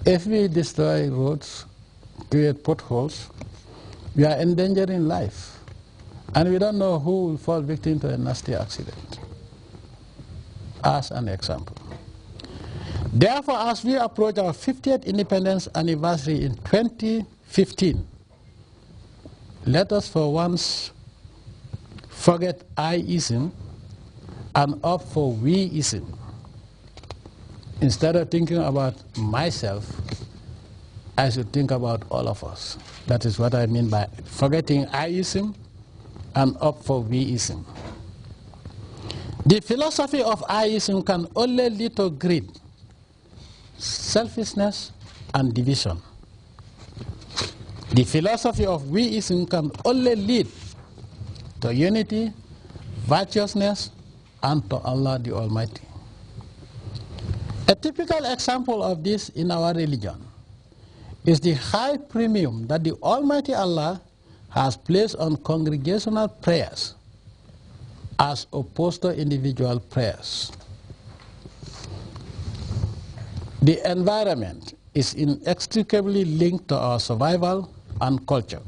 If we destroy roads, create potholes, we are endangering life. And we don't know who will fall victim to a nasty accident. As an example. Therefore, as we approach our 50th independence anniversary in 2015, let us for once forget I-ism and opt for we-ism. Instead of thinking about myself, I should think about all of us. That is what I mean by forgetting I-ism and opt for we-ism. The philosophy of I-ism can only lead to greed, selfishness, and division. The philosophy of we-ism can only lead to unity, virtuousness, and to Allah the Almighty. A typical example of this in our religion is the high premium that the Almighty Allah has placed on congregational prayers as opposed to individual prayers. The environment is inextricably linked to our survival and culture.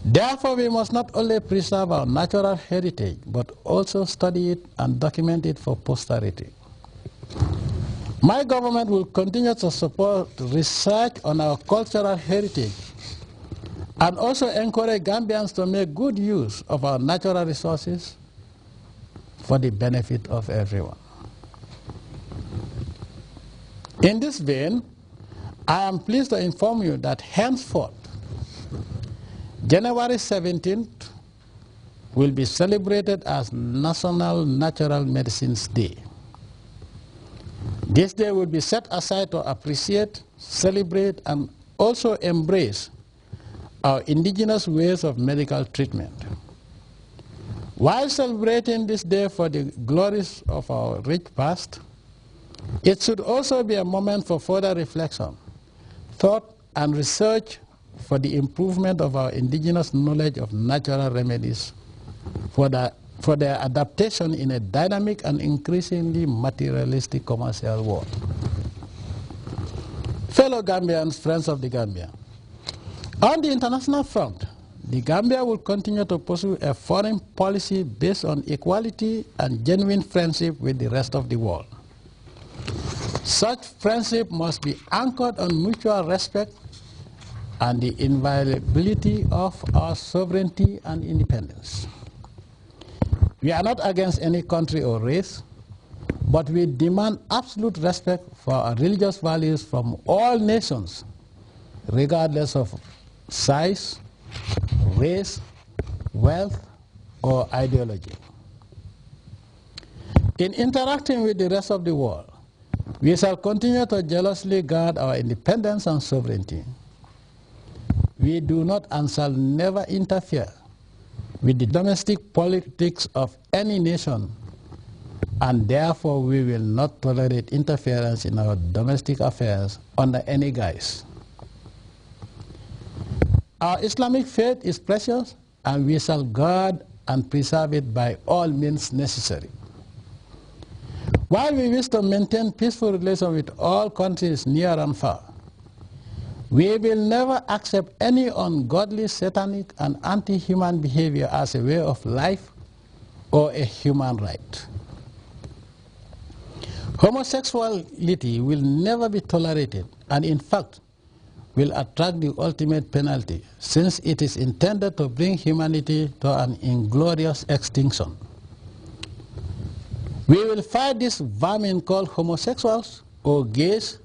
Therefore, we must not only preserve our natural heritage, but also study it and document it for posterity. My government will continue to support research on our cultural heritage and also encourage Gambians to make good use of our natural resources for the benefit of everyone. In this vein, I am pleased to inform you that henceforth, January 17th will be celebrated as National Natural Medicines Day. This day will be set aside to appreciate, celebrate, and also embrace our indigenous ways of medical treatment. While celebrating this day for the glories of our rich past, it should also be a moment for further reflection, thought, and research for the improvement of our indigenous knowledge of natural remedies for their adaptation in a dynamic and increasingly materialistic commercial world. Fellow Gambians, friends of the Gambia, on the international front, the Gambia will continue to pursue a foreign policy based on equality and genuine friendship with the rest of the world. Such friendship must be anchored on mutual respect and the inviolability of our sovereignty and independence. We are not against any country or race, but we demand absolute respect for our religious values from all nations, regardless of size, race, wealth, or ideology. In interacting with the rest of the world, we shall continue to jealously guard our independence and sovereignty. We do not and shall never interfere with the domestic politics of any nation, and therefore we will not tolerate interference in our domestic affairs under any guise. Our Islamic faith is precious, and we shall guard and preserve it by all means necessary. While we wish to maintain peaceful relations with all countries near and far, we will never accept any ungodly, satanic, and anti-human behavior as a way of life or a human right. Homosexuality will never be tolerated, and in fact will attract the ultimate penalty, since it is intended to bring humanity to an inglorious extinction. We will fight this vermin called homosexuals or gays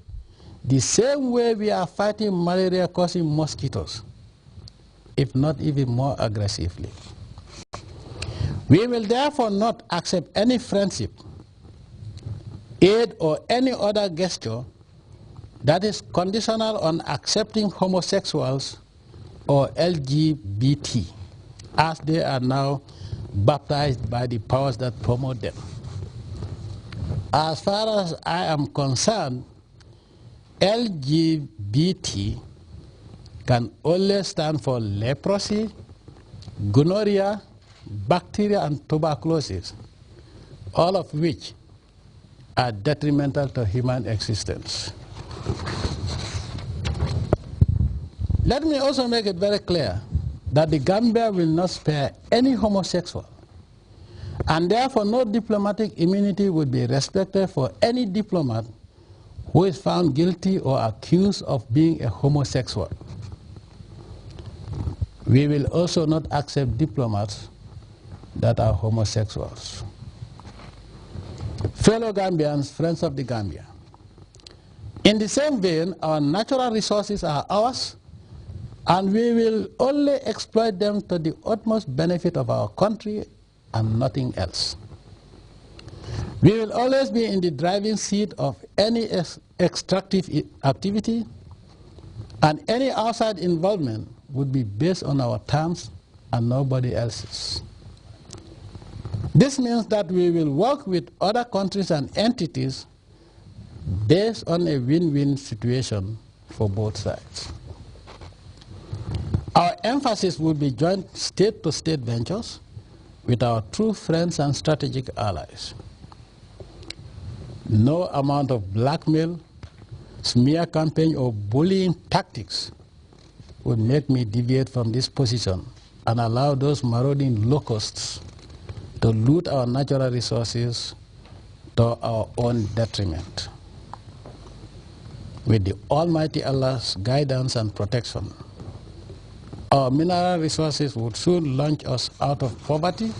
the same way we are fighting malaria-causing mosquitoes, if not even more aggressively. We will therefore not accept any friendship, aid, or any other gesture that is conditional on accepting homosexuals or LGBT, as they are now baptized by the powers that promote them. As far as I am concerned, LGBT can only stand for leprosy, gonorrhea, bacteria, and tuberculosis, all of which are detrimental to human existence. Let me also make it very clear that the Gambia will not spare any homosexual, and therefore no diplomatic immunity would be respected for any diplomat who is found guilty or accused of being a homosexual. We will also not accept diplomats that are homosexuals. Fellow Gambians, friends of the Gambia, in the same vein, our natural resources are ours, and we will only exploit them to the utmost benefit of our country and nothing else. We will always be in the driving seat of any extractive activity, and any outside involvement would be based on our terms and nobody else's. This means that we will work with other countries and entities based on a win-win situation for both sides. Our emphasis will be joint state-to-state ventures with our true friends and strategic allies. No amount of blackmail, smear campaign, or bullying tactics would make me deviate from this position and allow those marauding locusts to loot our natural resources to our own detriment. With the Almighty Allah's guidance and protection, our mineral resources would soon launch us out of poverty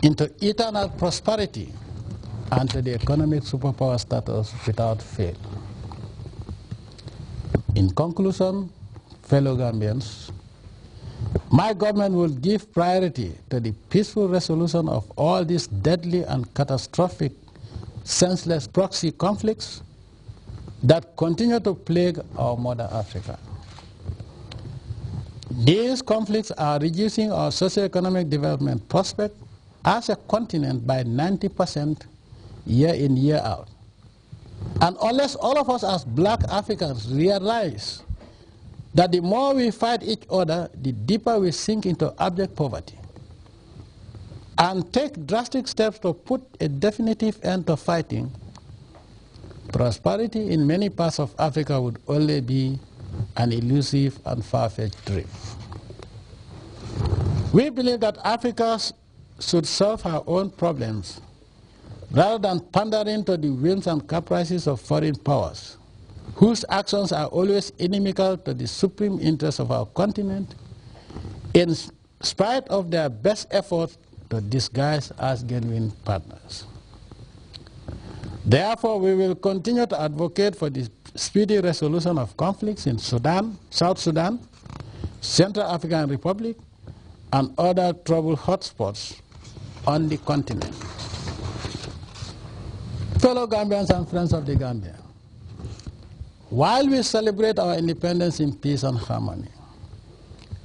into eternal prosperity and to the economic superpower status without fail. In conclusion, fellow Gambians, my government will give priority to the peaceful resolution of all these deadly and catastrophic, senseless proxy conflicts that continue to plague our mother Africa. These conflicts are reducing our socio-economic development prospect as a continent by 90% year in, year out. And unless all of us as black Africans realize that the more we fight each other, the deeper we sink into abject poverty, and take drastic steps to put a definitive end to fighting, prosperity in many parts of Africa would only be an elusive and far-fetched dream. We believe that Africa should solve her own problems rather than pandering to the whims and caprices of foreign powers, whose actions are always inimical to the supreme interests of our continent, in spite of their best efforts to disguise as genuine partners. Therefore, we will continue to advocate for the speedy resolution of conflicts in Sudan, South Sudan, Central African Republic, and other trouble hotspots on the continent. Fellow Gambians and friends of the Gambia, while we celebrate our independence in peace and harmony,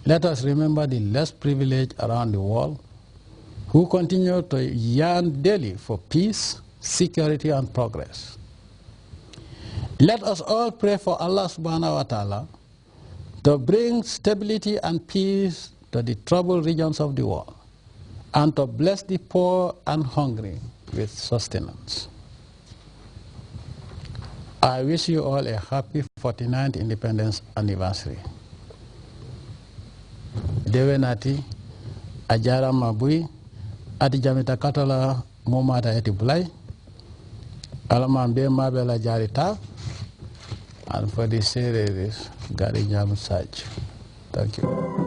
let us remember the less privileged around the world who continue to yearn daily for peace, security, and progress. Let us all pray for Allah subhanahu wa ta'ala to bring stability and peace to the troubled regions of the world, and to bless the poor and hungry with sustenance. I wish you all a happy 49th Independence Anniversary. Dewenati, Ajara Mabui, Ati Jamita Katola Mumata Eti Bulai, Alamambe Mabela Jarita, and for the series, Gari Jam Saj. Thank you.